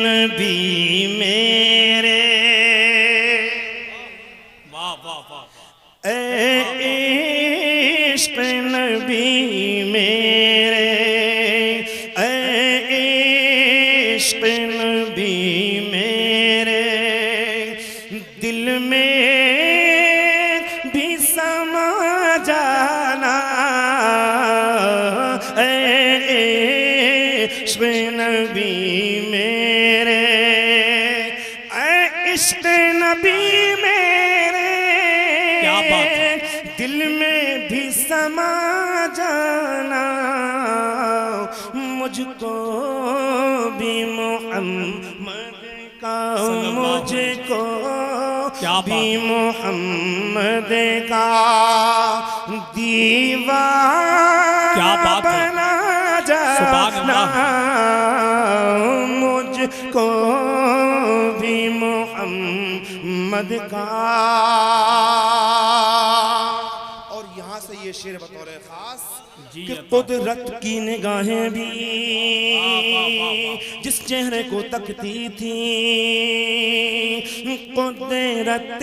نبی میرے اے عشق نبی میرے اے عشق نبی میرے دل میں بھی سما جانا اے عشق نبی میرے اے عشق نبی میرے کیا بات ہے دل میں بھی سما جانا مجھ کو بھی محمد کا مجھ کو بھی محمد کا دیوانہ بنا جانا مجھ کو بھی محمد کا. اور یہاں سے یہ شعر بطور خاص کہ قدرت کی نگاہیں بھی جس چہرے کو تکتی تھی قدرت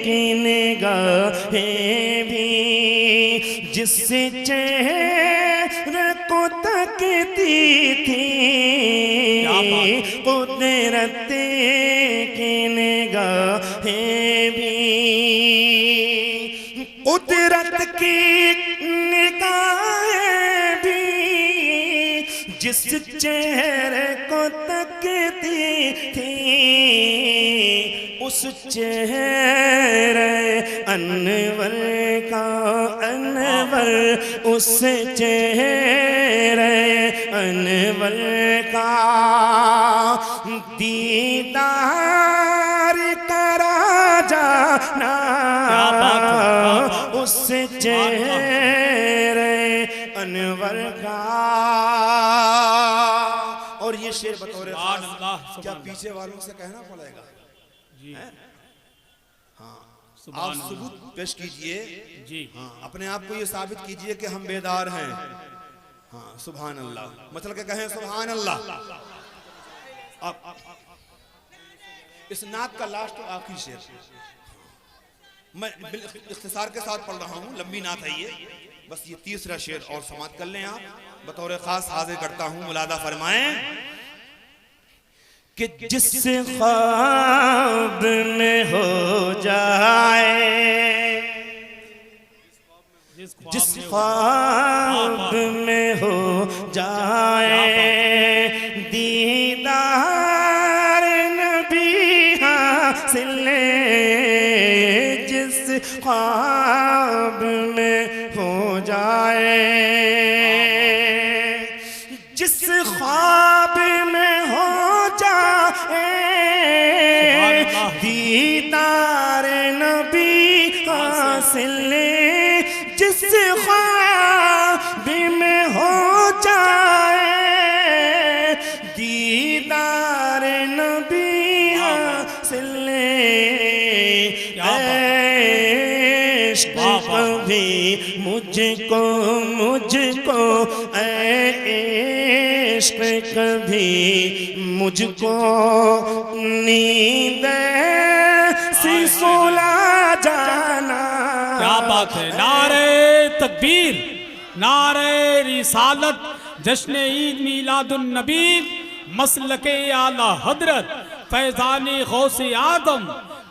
کی نگاہیں بھی جس چہرے کو تکتی تھی قدرت کی نگاہیں بھی قدرت کی نگاہیں بھی جس چہرے کو تکتی تھی اس چہرے انور کا انور اس چہرے انور کا دیدار کرا جانا اس چہرے انور کا. اور یہ شعر بطور خاص کیا پیچھے والوں سے کہنا پڑے گا ہاں آپ ثبوت پیش کیجئے اپنے آپ کو یہ ثابت کیجئے کہ ہم بیدار ہیں. ہاں سبحان اللہ مطلب کہ کہیں سبحان اللہ. اس نعت کا لاسٹ اور آخری شعر میں اختصار کے ساتھ پڑھ رہا ہوں لمبی نعت ہے یہ بس یہ تیسرا شعر اور سماعت کر لیں آپ بطور خاص حاضر کرتا ہوں ملادہ فرمائیں کہ جس خواب میں ہو جائے جس خواب میں ہو جائے دیدار نبی حاصل جس خواب میں ہو جائے جس خواب میں ہو جائے دیدار نبی حاصل جس خواب میں ہو جائے دیدار نبی حاصل عشق کبھی مجھ کو اے عشق کبھی مجھ کو نیند سے سلا جانا. کیا بات ہے نعرہ تکبیر نعرہ رسالت جشن عید میلاد النبی مسلک اعلی حضرت فیضان غوث اعظم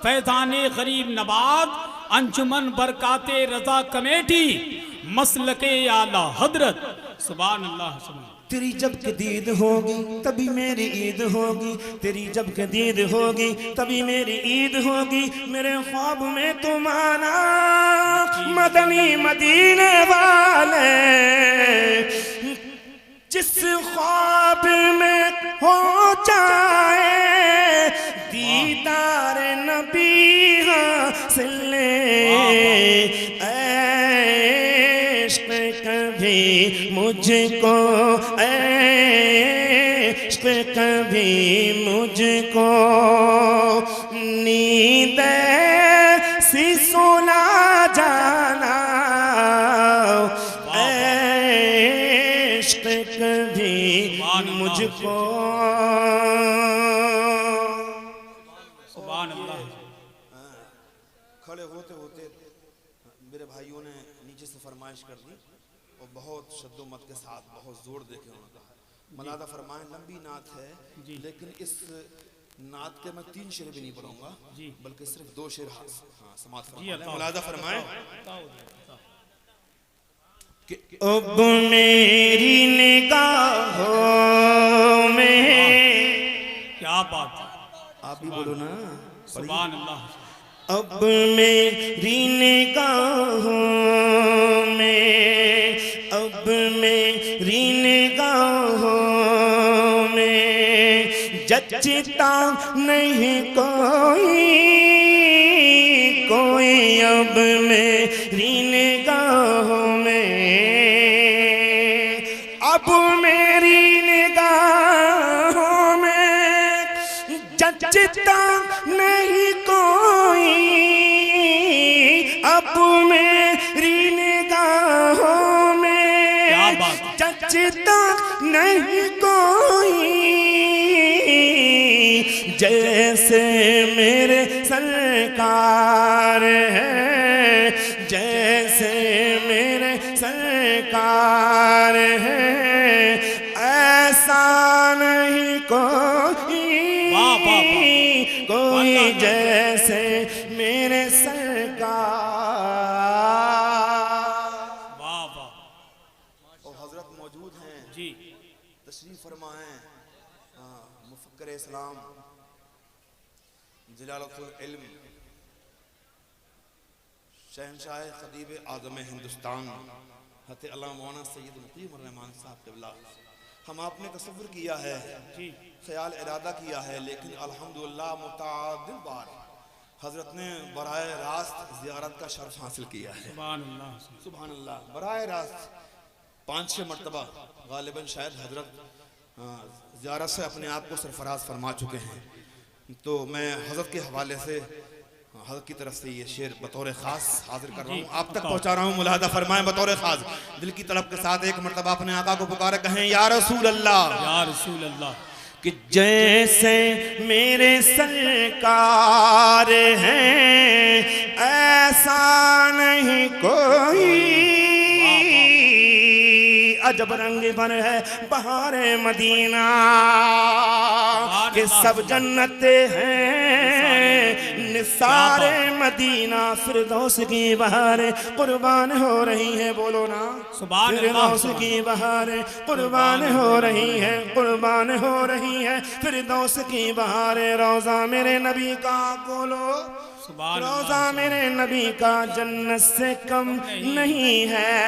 فیضان غریب نبات انجمن برکات رضا کمیٹی مسلک اعلی حضرت. سبحان اللہ سبحان. تیری جب کہ دید ہوگی تبھی میری عید ہوگی تیری جب کہ دید ہوگی تبھی میری عید ہوگی میرے خواب میں تم آنا مدنی مدینے والے جس خواب میں ہو جائے دیدار نبی حاصل عشق کبھی مجھ کو عشق کبھی مجھ کو نیند سی سلا جانا عشق کبھی مجھ کو ہوتے ہوتے میرے بھائیوں نے نیچے سے فرمائش کر دی اور بہت شد و مت کے ساتھ بہت زور دے کے انہوں نے کہا ملادہ فرمائیں لمبی نعت ہے لیکن اس نعت کے میں 3 شعر بھی نہیں پڑھوں گا بلکہ صرف 2 شعر سماعت فرمائیں ملادہ فرمائیں کہ اب میری نگاہوں میں کیا بات ہے آپ بھی بولو نا سبحان اللہ اب میری نگاہوں میں اب میری نگاہوں میں جچتا نہیں کوئی اب میری نگاہوں میں اب میری نگاہوں میں جچتا نہیں کوئی اب میری نگاہوں میں جچتا نہیں کوئی جیسے میرے سرکار ہے جیسے میرے سرکار ہے ایسا نہیں کوئی جیسے میرے سرکار اور حضرت موجود ہیں جی تشریف فرمائیں مفکر اسلام جلالت العلم شہنشاہ خطیب اعظم ہندوستان حضرت علامہ مولانا سید مقیم الرحمان صاحب قبلہ ہم آپ نے تصور کیا ہے خیال ارادہ کیا ہے لیکن الحمدللہ متعدد بار حضرت نے براہ راست زیارت کا شرف حاصل کیا ہے سبحان اللہ براہ راست 5-6 مرتبہ غالباً شاید حضرت زیارت سے اپنے آپ کو سرفراز فرما چکے ہیں تو میں حضرت کے حوالے سے حضرت کی طرف سے یہ شعر بطور خاص حاضر کر رہا ہوں آپ تک پہنچا رہا ہوں ملاحظہ فرمائیں بطور خاص دل کی طلب کے ساتھ ایک مرتبہ اپنے آقا کو پکارے کہیں یا رسول اللہ یا رسول اللہ کہ جیسے میرے سرکار ہیں ایسا نہیں کوئی عجب رنگ بھر ہے بہار مدینہ کہ سب جنت ہیں نثار مدینہ فردوس کی بہاریں قربان ہو رہی ہیں بولو نا فردوس کی بہاریں قربان ہو رہی ہیں قربان ہو رہی ہیں فردوس کی بہاریں روضہ میرے نبی کا بولو روضہ میرے نبی کا جنت سے کم نہیں ہے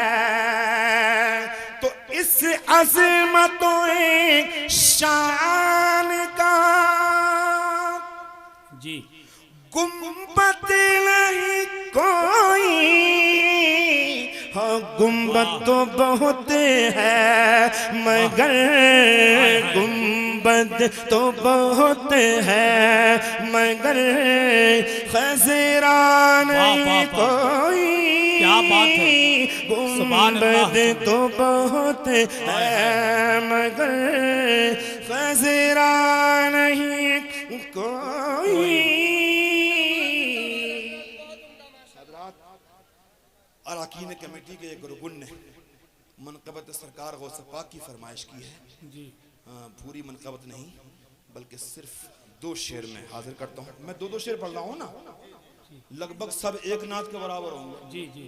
تو اس عظمت و شان کا جی گنبد نہیں کوئی ہاں گنبد تو بہت ہے مگر گنبد تو بہت ہے مگر خزرا نہیں کوئی کیا بات ہے گنبد تو بہت ہے مگر خزرا نہیں کوئی اراکین کمیٹی کے ایک رکن نے منقبت سرکار غوث پاک کی فرمائش کی ہے پوری منقبت نہیں بلکہ صرف 2 شعر میں حاضر کرتا ہوں میں 2 شعر پڑھ رہا ہوں نا لگ بھگ سب ایک نعت کے برابر ہوں گے جی جی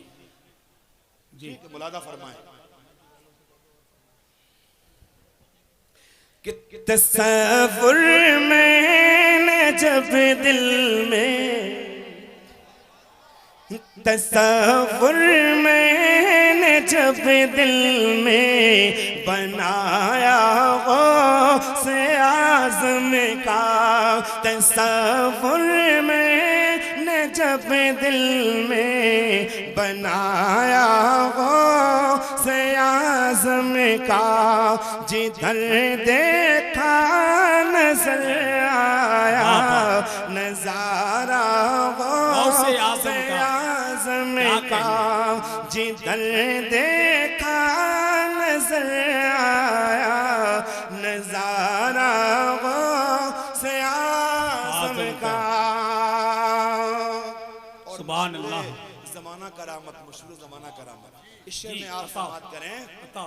جی ملاحظہ فرمائیں کہ تصور میں نے جب دل میں تصور میں نے جب دل میں بنایا غوث اعظم کا تصور میں نے جب دل میں بنایا غوث اعظم کا جدھر دیکھا نظر آیا نظارہ غوث اعظم کا جدھر دیکھا نظر آیا نظارہ غوث اعظم کا اور سبحان اللہ زمانہ کرامت مشہور زمانہ کرامت اس شعر جی میں آپ عطا سماعت کریں عطا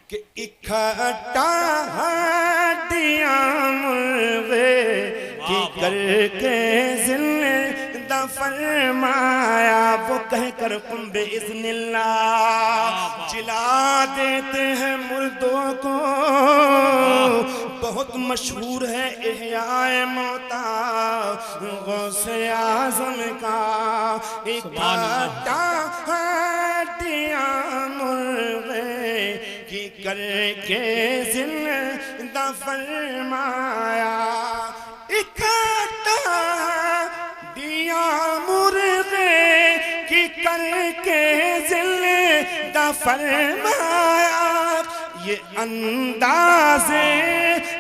کہ اکھٹا ہڈیاں مرغے کی کر کے زندہ فرمایا وہ کہہ کر قم بِإِذْنِ اللہ جلا دیتے ہیں مردوں کو بہت مشہور ہے احیاء موتا غوث اعظم کا اکھٹا ہڈیاں مرغے کی کر کے زندہ فرمایا اکھٹا دیا مرغے کی کر کے زندہ فرمایا یہ انداز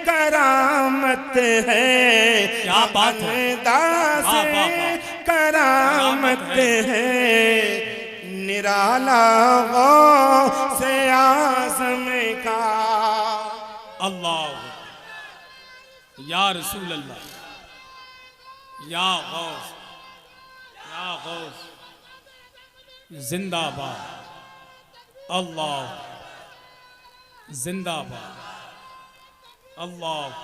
کرامت ہے کیا بات ہے انداز کرامت ہے نرالا غوث اعظم کا اللہ یا رسول اللہ یا غوث زندہ باد اللہ زندہ باد اللہ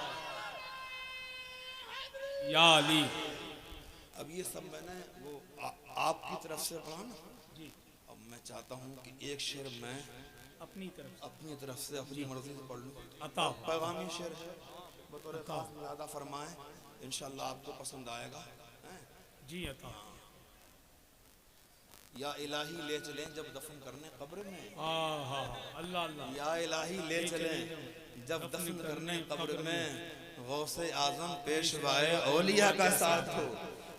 یا علی اب یہ سب میں نے وہ آپ کی طرف سے پڑھا نا جی اب میں چاہتا ہوں کہ ایک شعر میں اپنی طرف اپنی طرف سے اپنی مرضی سے پڑھ لوں عطا پیغامی شعر ہے بطور خاص ملاحظہ فرمائیں انشاءاللہ آپ کو پسند آئے گا جی عطا یا الہی لے چلیں جب دفن کرنے قبر میں اللہ اللہ یا الہی لے چلیں جب دفن کرنے قبر میں غوث اعظم پیشوائے اولیاء کا ساتھ ہو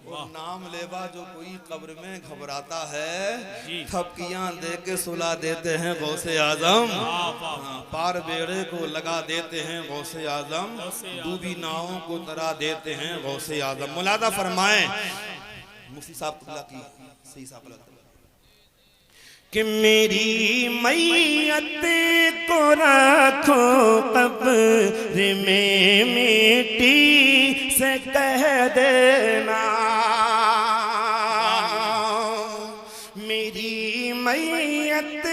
وہ نام لیوا جو کوئی قبر میں گھبراتا ہے تھپکیاں دے کے سلا دیتے ہیں غوث اعظم پار بیڑے کو لگا دیتے ہیں غوث اعظم ڈوبی ناؤں کو ترا دیتے ہیں غوث اعظم ملاحظہ فرمائیں مفتی صاحب قبلہ کی صحیح صاحب اللہ کہ میری میت کو رکھو قبر میں مٹی سے کہہ دینا میری میت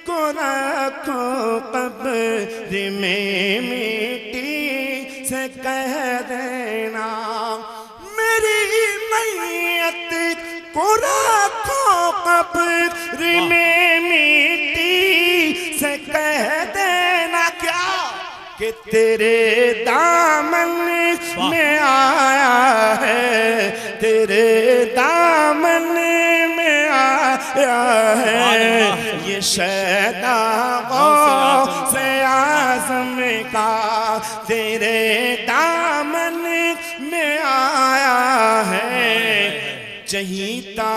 کو رکھو قبر میں مٹی سے کہہ دینا میری میت کو رکھو قبر میں مٹی سے کہہ دینا کیا کہ تیرے دامن میں آیا ہے تیرے دامن میں آیا ہے یہ شیدا غوث اعظم کا تیرے دامن میں آیا ہے چہیتا